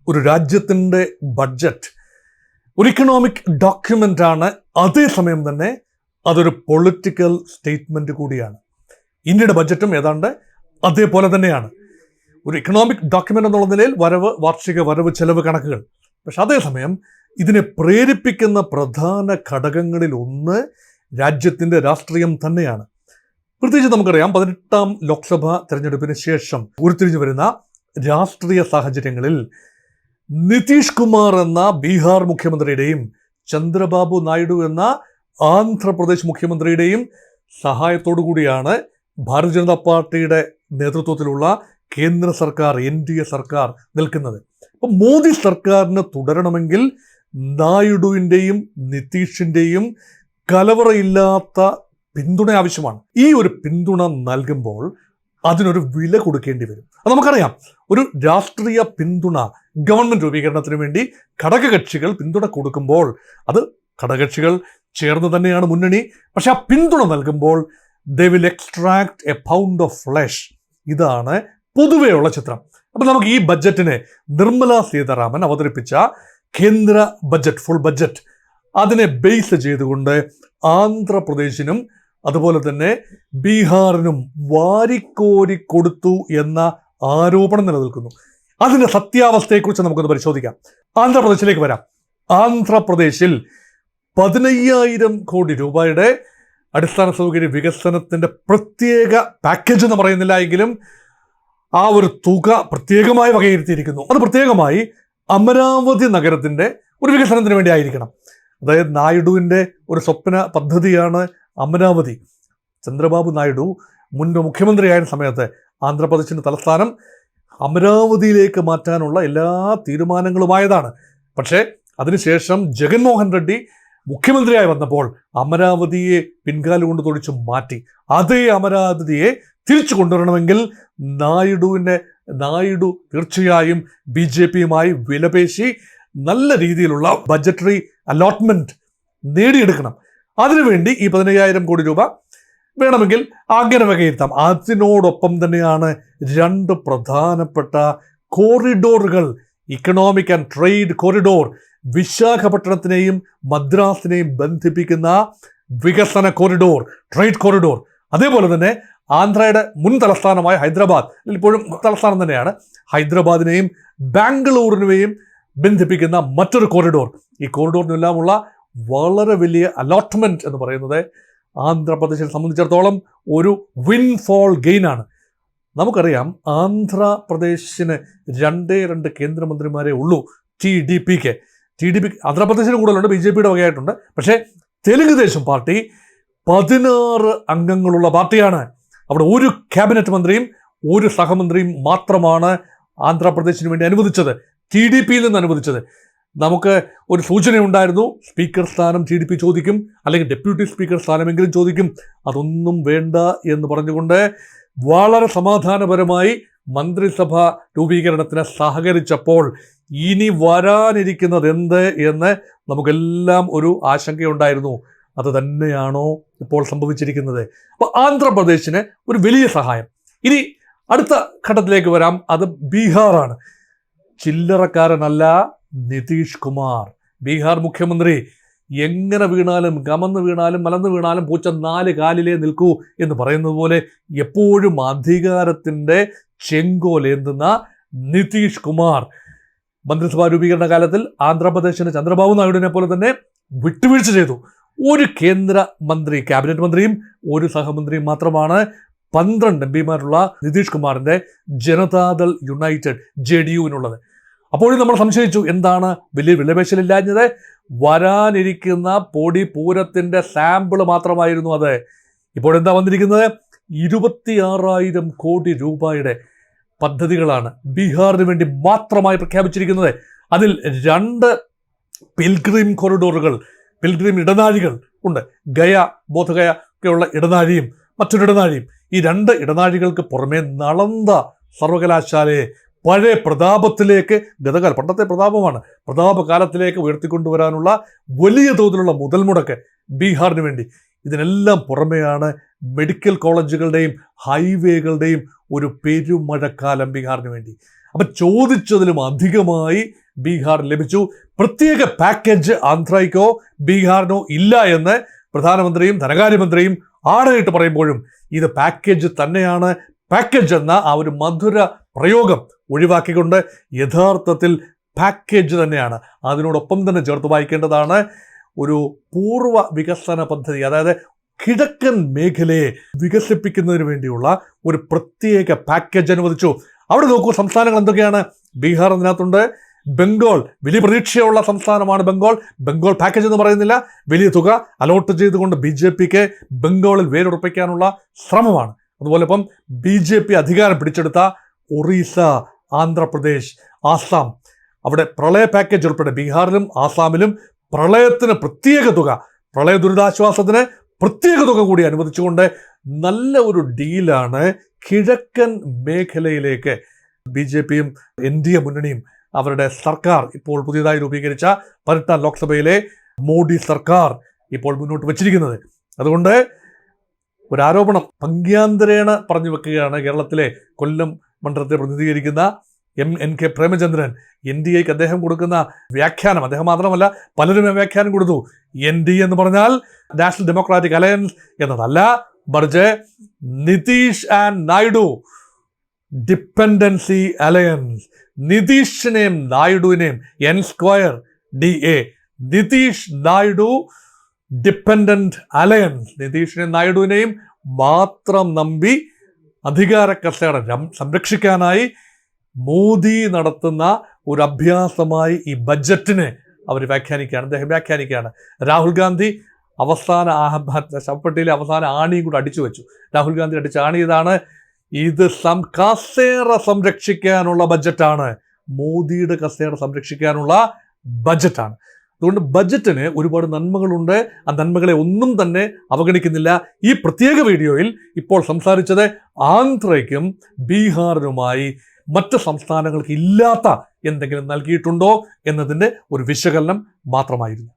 ഒരു രാജ്യത്തിൻ്റെ ബഡ്ജറ്റ് ഒരു ഇക്കണോമിക് ഡോക്യുമെൻ്റ് ആണ്, അതേസമയം തന്നെ അതൊരു പൊളിറ്റിക്കൽ സ്റ്റേറ്റ്മെൻറ്റ് കൂടിയാണ്. ഇന്ത്യയുടെ ബഡ്ജറ്റും ഏതാണ്ട് അതേപോലെ തന്നെയാണ്. ഒരു ഇക്കണോമിക് ഡോക്യുമെൻ്റ് എന്നുള്ള നിലയിൽ വാർഷിക വരവ് ചെലവ് കണക്കുകൾ. പക്ഷെ അതേസമയം ഇതിനെ പ്രേരിപ്പിക്കുന്ന പ്രധാന ഘടകങ്ങളിൽ ഒന്ന് രാജ്യത്തിൻ്റെ രാഷ്ട്രീയം തന്നെയാണ്. പ്രത്യേകിച്ച് നമുക്കറിയാം, 18ാം ലോക്സഭാ തെരഞ്ഞെടുപ്പിന് ശേഷം ഉരുത്തിരിഞ്ഞു വരുന്ന രാഷ്ട്രീയ സാഹചര്യങ്ങളിൽ നിതീഷ് കുമാർ എന്ന ബീഹാർ മുഖ്യമന്ത്രിയുടെയും ചന്ദ്രബാബു നായിഡു എന്ന ആന്ധ്രാപ്രദേശ് മുഖ്യമന്ത്രിയുടെയും സഹായത്തോടു കൂടിയാണ് ഭാരതീയ ജനതാ പാർട്ടിയുടെ നേതൃത്വത്തിലുള്ള കേന്ദ്ര സർക്കാർ, NDA സർക്കാർ നിൽക്കുന്നത്. അപ്പം മോദി സർക്കാരിന് തുടരണമെങ്കിൽ നായിഡുവിൻ്റെയും നിതീഷിൻ്റെയും കലവറയില്ലാത്ത പിന്തുണ ആവശ്യമാണ്. ഈ ഒരു പിന്തുണ നൽകുമ്പോൾ അതിനൊരു വില കൊടുക്കേണ്ടി വരും. അത് നമുക്കറിയാം. ഒരു രാഷ്ട്രീയ പിന്തുണ ഗവൺമെൻറ് രൂപീകരണത്തിന് വേണ്ടി ഘടകകക്ഷികൾ പിന്തുണ കൊടുക്കുമ്പോൾ അത് ഘടകകക്ഷികൾ ചേർന്ന് തന്നെയാണ് മുന്നണി. പക്ഷെ ആ പിന്തുണ നൽകുമ്പോൾ they will extract A pound of flush. ഇതാണ് പൊതുവെയുള്ള ചിത്രം. അപ്പം നമുക്ക് ഈ ബഡ്ജറ്റിനെ നിർമ്മല സീതാരാമൻ അവതരിപ്പിച്ച കേന്ദ്ര ബഡ്ജറ്റ്, ഫുൾ ബഡ്ജറ്റ്, അതിനെ ബേസ് ചെയ്തുകൊണ്ട് ആന്ധ്രാപ്രദേശിനും അതുപോലെ തന്നെ ബീഹാറിനും വാരിക്കോരി കൊടുത്തു എന്ന ആരോപണം നിലനിൽക്കുന്നു. അതിൻ്റെ സത്യാവസ്ഥയെക്കുറിച്ച് നമുക്കൊന്ന് പരിശോധിക്കാം. ആന്ധ്രാപ്രദേശിലേക്ക് വരാം. ആന്ധ്രാപ്രദേശിൽ 15,000 കോടി രൂപയുടെ അടിസ്ഥാന സൗകര്യ വികസനത്തിൻ്റെ പ്രത്യേക പാക്കേജ് എന്ന് പറയുന്നില്ല എങ്കിലും ആ ഒരു തുക പ്രത്യേകമായി വകയിരുത്തിയിരിക്കുന്നു. അത് പ്രത്യേകമായി അമരാവതി നഗരത്തിൻ്റെ ഒരു വികസനത്തിന് വേണ്ടി ആയിരിക്കണം. അതായത് നായിഡുവിൻ്റെ ഒരു സ്വപ്ന പദ്ധതിയാണ് അമരാവതി. ചന്ദ്രബാബു നായിഡു മുൻപ് മുഖ്യമന്ത്രിയായ സമയത്ത് ആന്ധ്രാപ്രദേശിൻ്റെ തലസ്ഥാനം അമരാവതിയിലേക്ക് മാറ്റാനുള്ള എല്ലാ തീരുമാനങ്ങളുമായതാണ്. പക്ഷേ അതിനുശേഷം ജഗൻമോഹൻ റെഡ്ഡി മുഖ്യമന്ത്രിയായി വന്നപ്പോൾ അമരാവതിയെ പിൻകാലുകൊണ്ട് തൊഴിച്ച് മാറ്റി. അതേ അമരാവതിയെ തിരിച്ചു കൊണ്ടുവരണമെങ്കിൽ നായിഡു തീർച്ചയായും BJPയുമായി വിലപേശി നല്ല രീതിയിലുള്ള ബഡ്ജറ്ററി അലോട്ട്മെന്റ് നേടിയെടുക്കണം. അതിനുവേണ്ടി ഈ 15,000 കോടി രൂപ വേണമെങ്കിൽ അങ്ങനെ വകയിരുത്താം. അതിനോടൊപ്പം തന്നെയാണ് 2 പ്രധാനപ്പെട്ട കോറിഡോറുകൾ, ഇക്കണോമിക് ആൻഡ് ട്രേഡ് കോറിഡോർ, വിശാഖപട്ടണത്തിനെയും മദ്രാസിനെയും ബന്ധിപ്പിക്കുന്ന വികസന കോറിഡോർ, ട്രേഡ് കോറിഡോർ. അതേപോലെ തന്നെ ആന്ധ്രയുടെ മുൻ തലസ്ഥാനമായ ഹൈദരാബാദ്, ഇപ്പോഴും തലസ്ഥാനം തന്നെയാണ്, ഹൈദരാബാദിനെയും ബാംഗ്ലൂരിനെയും ബന്ധിപ്പിക്കുന്ന മറ്റൊരു കോറിഡോർ. ഈ കോറിഡോറിനെല്ലാമുള്ള വളരെ വലിയ അലോട്ട്മെന്റ് എന്ന് പറയുന്നത് ആന്ധ്രാപ്രദേശിനെ സംബന്ധിച്ചിടത്തോളം ഒരു വിൻഫോൾ ഗെയിനാണ്. നമുക്കറിയാം, ആന്ധ്രാപ്രദേശിന് 2 കേന്ദ്രമന്ത്രിമാരേ ഉള്ളൂ. TDP ആന്ധ്രാപ്രദേശിന് കൂടുതലുണ്ട്, BJPയുടെ വകയായിട്ടുണ്ട്. പക്ഷേ തെലുങ്ക് ദേശം പാർട്ടി 16 അംഗങ്ങളുള്ള പാർട്ടിയാണ്. അവിടെ ഒരു ക്യാബിനറ്റ് മന്ത്രിയും ഒരു സഹമന്ത്രിയും മാത്രമാണ് ആന്ധ്രാപ്രദേശിന് വേണ്ടി അനുവദിച്ചത്, TDPയിൽ നിന്ന് അനുവദിച്ചത്. നമുക്ക് ഒരു സൂചനയുണ്ടായിരുന്നു, സ്പീക്കർ സ്ഥാനം TDP ചോദിക്കും, അല്ലെങ്കിൽ ഡെപ്യൂട്ടി സ്പീക്കർ സ്ഥാനമെങ്കിലും ചോദിക്കും. അതൊന്നും വേണ്ട എന്ന് പറഞ്ഞുകൊണ്ട് വളരെ സമാധാനപരമായി മന്ത്രിസഭ രൂപീകരണത്തിന് സഹകരിച്ചപ്പോൾ ഇനി വരാനിരിക്കുന്നത് എന്ത് എന്ന് നമുക്കെല്ലാം ഒരു ആശങ്കയുണ്ടായിരുന്നു. അത് തന്നെയാണോ ഇപ്പോൾ സംഭവിച്ചിരിക്കുന്നത്? അപ്പോൾ ആന്ധ്രാപ്രദേശിന് ഒരു വലിയ സഹായം. ഇനി അടുത്ത ഘട്ടത്തിലേക്ക് വരാം. അത് ബീഹാറാണ്. ചില്ലറക്കാരനല്ല നിതീഷ് കുമാർ. ബീഹാർ മുഖ്യമന്ത്രി എങ്ങനെ വീണാലും, കമന്ന് വീണാലും മലന്ന് വീണാലും പൂച്ച 4 കാലിലേ നിൽക്കൂ എന്ന് പറയുന്നത് പോലെ എപ്പോഴും അധികാരത്തിൻ്റെ ചെങ്കോലേന്തുന്ന നിതീഷ് കുമാർ മന്ത്രിസഭാ രൂപീകരണ കാലത്തിൽ ആന്ധ്രാപ്രദേശിന് ചന്ദ്രബാബു നായിഡുവിനെ പോലെ തന്നെ വിട്ടുവീഴ്ച ചെയ്തു. ഒരു കേന്ദ്ര മന്ത്രി, ക്യാബിനറ്റ് മന്ത്രിയും ഒരു സഹമന്ത്രിയും മാത്രമാണ് 12 MPമാരുള്ള നിതീഷ് കുമാറിൻ്റെ ജനതാദൾ യുണൈറ്റഡ് JDUവിനുള്ളത്. അപ്പോഴും നമ്മൾ സംശയിച്ചു, എന്താണ് വലിയ വിലപേശലില്ലാഞ്ഞത്? വരാനിരിക്കുന്ന പൊടി പൂരത്തിൻ്റെ സാമ്പിൾ മാത്രമായിരുന്നു അത്. ഇപ്പോഴെന്താ വന്നിരിക്കുന്നത്? 26,000 കോടി രൂപയുടെ പദ്ധതികളാണ് ബീഹാറിന് വേണ്ടി മാത്രമായി പ്രഖ്യാപിച്ചിരിക്കുന്നത്. അതിൽ 2 പിൽഗ്രിം കോറിഡോറുകൾ, പിൽഗ്രിം ഇടനാഴികൾ ഉണ്ട്. ബോധഗയ ഒക്കെയുള്ള ഇടനാഴിയും മറ്റൊരു ഇടനാഴിയും. ഈ 2 ഇടനാഴികൾക്ക് പുറമെ നളന്ദ സർവകലാശാലയെ പഴയ പ്രതാപത്തിലേക്ക്, പണ്ടത്തെ പ്രതാപമാണ്, പ്രതാപകാലത്തിലേക്ക് ഉയർത്തിക്കൊണ്ടുവരാനുള്ള വലിയ തോതിലുള്ള മുതൽ മുടക്ക് ബീഹാറിന് വേണ്ടി. ഇതിനെല്ലാം പുറമെയാണ് മെഡിക്കൽ കോളേജുകളുടെയും ഹൈവേകളുടെയും ഒരു പെരുമഴക്കാലം ബീഹാറിന് വേണ്ടി. അപ്പം ചോദിച്ചതിലും അധികമായി ബീഹാർ ലഭിച്ചു. പ്രത്യേക പാക്കേജ് ആന്ധ്രയ്ക്കോ ബീഹാറിനോ ഇല്ല എന്ന് പ്രധാനമന്ത്രിയും ധനകാര്യമന്ത്രിയും ആണയിട്ട് പറയുമ്പോഴും ഇത് പാക്കേജ് തന്നെയാണ്. പാക്കേജ് എന്ന ആ ഒരു മധുര പ്രയോഗം ഒഴിവാക്കിക്കൊണ്ട് യഥാർത്ഥത്തിൽ പാക്കേജ് തന്നെയാണ്. അതിനോടൊപ്പം തന്നെ ചേർത്ത് വായിക്കേണ്ടതാണ് ഒരു പൂർവ്വ വികസന പദ്ധതി, അതായത് കിഴക്കൻ മേഖലയെ വികസിപ്പിക്കുന്നതിന് വേണ്ടിയുള്ള ഒരു പ്രത്യേക പാക്കേജ് അനുവദിച്ചു. അവിടെ നോക്കൂ, സംസ്ഥാനങ്ങൾ എന്തൊക്കെയാണ്. ബീഹാർ അതിനകത്തുണ്ട്, ബംഗാൾ വലിയ പ്രതീക്ഷയുള്ള സംസ്ഥാനമാണ്. ബംഗാൾ പാക്കേജ് എന്ന് പറയുന്നില്ല, വലിയ തുക അലോട്ട് ചെയ്തുകൊണ്ട് BJPക്ക് ബംഗാളിൽ വേരുറപ്പിക്കാനുള്ള ശ്രമമാണ്. അതുപോലെ ഇപ്പം BJP അധികാരം പിടിച്ചെടുത്ത ഒറീസ, ആന്ധ്രാപ്രദേശ്, ആസാം, അവിടെ പ്രളയ പാക്കേജ് ഉൾപ്പെടെ ബീഹാറിലും ആസാമിലും പ്രളയത്തിന് പ്രത്യേക തുക, പ്രളയ ദുരിതാശ്വാസത്തിന് പ്രത്യേക തുക കൂടി അനുവദിച്ചുകൊണ്ട് നല്ല ഒരു ഡീലാണ് കിഴക്കൻ മേഖലയിലേക്ക് BJPയും NDA മുന്നണിയും അവരുടെ സർക്കാർ ഇപ്പോൾ പുതിയതായി രൂപീകരിച്ച 18 ലോക്സഭയിലെ മോഡി സർക്കാർ ഇപ്പോൾ മുന്നോട്ട് വച്ചിരിക്കുന്നത്. അതുകൊണ്ട് ഒരാരോപണം പങ്ക്യാന്തരേണ പറഞ്ഞു വെക്കുകയാണ് കേരളത്തിലെ കൊല്ലം മണ്ഡലത്തെ പ്രതിനിധീകരിക്കുന്ന NK പ്രേമചന്ദ്രൻ. NDAക്ക് അദ്ദേഹം കൊടുക്കുന്ന വ്യാഖ്യാനം, അദ്ദേഹം മാത്രമല്ല പലരും വ്യാഖ്യാനം കൊടുത്തു. NDA എന്ന് പറഞ്ഞാൽ നാഷണൽ ഡെമോക്രാറ്റിക് അലയൻസ് എന്നതല്ല, മറിച്ച് Nitish and Naidu dependency alliance. നിതീഷിനെയും നായിഡുവിനെയും N2DA, Nitish Naidu dependent alliance, നിതീഷിനെയും നായിഡുവിനെയും മാത്രം നമ്പി അധികാര കസേര സംരക്ഷിക്കാനായി മോദി നടത്തുന്ന ഒരു അഭ്യാസമായി ഈ ബഡ്ജറ്റിനെ അവർ വ്യാഖ്യാനിക്കുകയാണ്, അദ്ദേഹം വ്യാഖ്യാനിക്കുകയാണ്. രാഹുൽ ഗാന്ധി അവസാന ശവപ്പെട്ടിയിലെ അവസാന ആണിയും കൂടെ അടിച്ചു വെച്ചു. രാഹുൽ ഗാന്ധി അടിച്ച ആണി ഇതാണ്, ഇത് കസേര സംരക്ഷിക്കാനുള്ള ബഡ്ജറ്റാണ്, മോദിയുടെ കസേര സംരക്ഷിക്കാനുള്ള ബഡ്ജറ്റാണ്. അതുകൊണ്ട് ബഡ്ജറ്റിന് ഒരുപാട് നന്മകളുണ്ട്. ആ നന്മകളെ ഒന്നും തന്നെ അവഗണിക്കുന്നില്ല. ഈ പ്രത്യേക വീഡിയോയിൽ ഇപ്പോൾ സംസാരിച്ചത് ആന്ധ്രയ്ക്കും ബീഹാറിനുമായി മറ്റ് സംസ്ഥാനങ്ങൾക്ക് ഇല്ലാത്ത എന്തെങ്കിലും നൽകിയിട്ടുണ്ടോ എന്നതിൻ്റെ ഒരു വിശകലനം മാത്രമായിരുന്നു.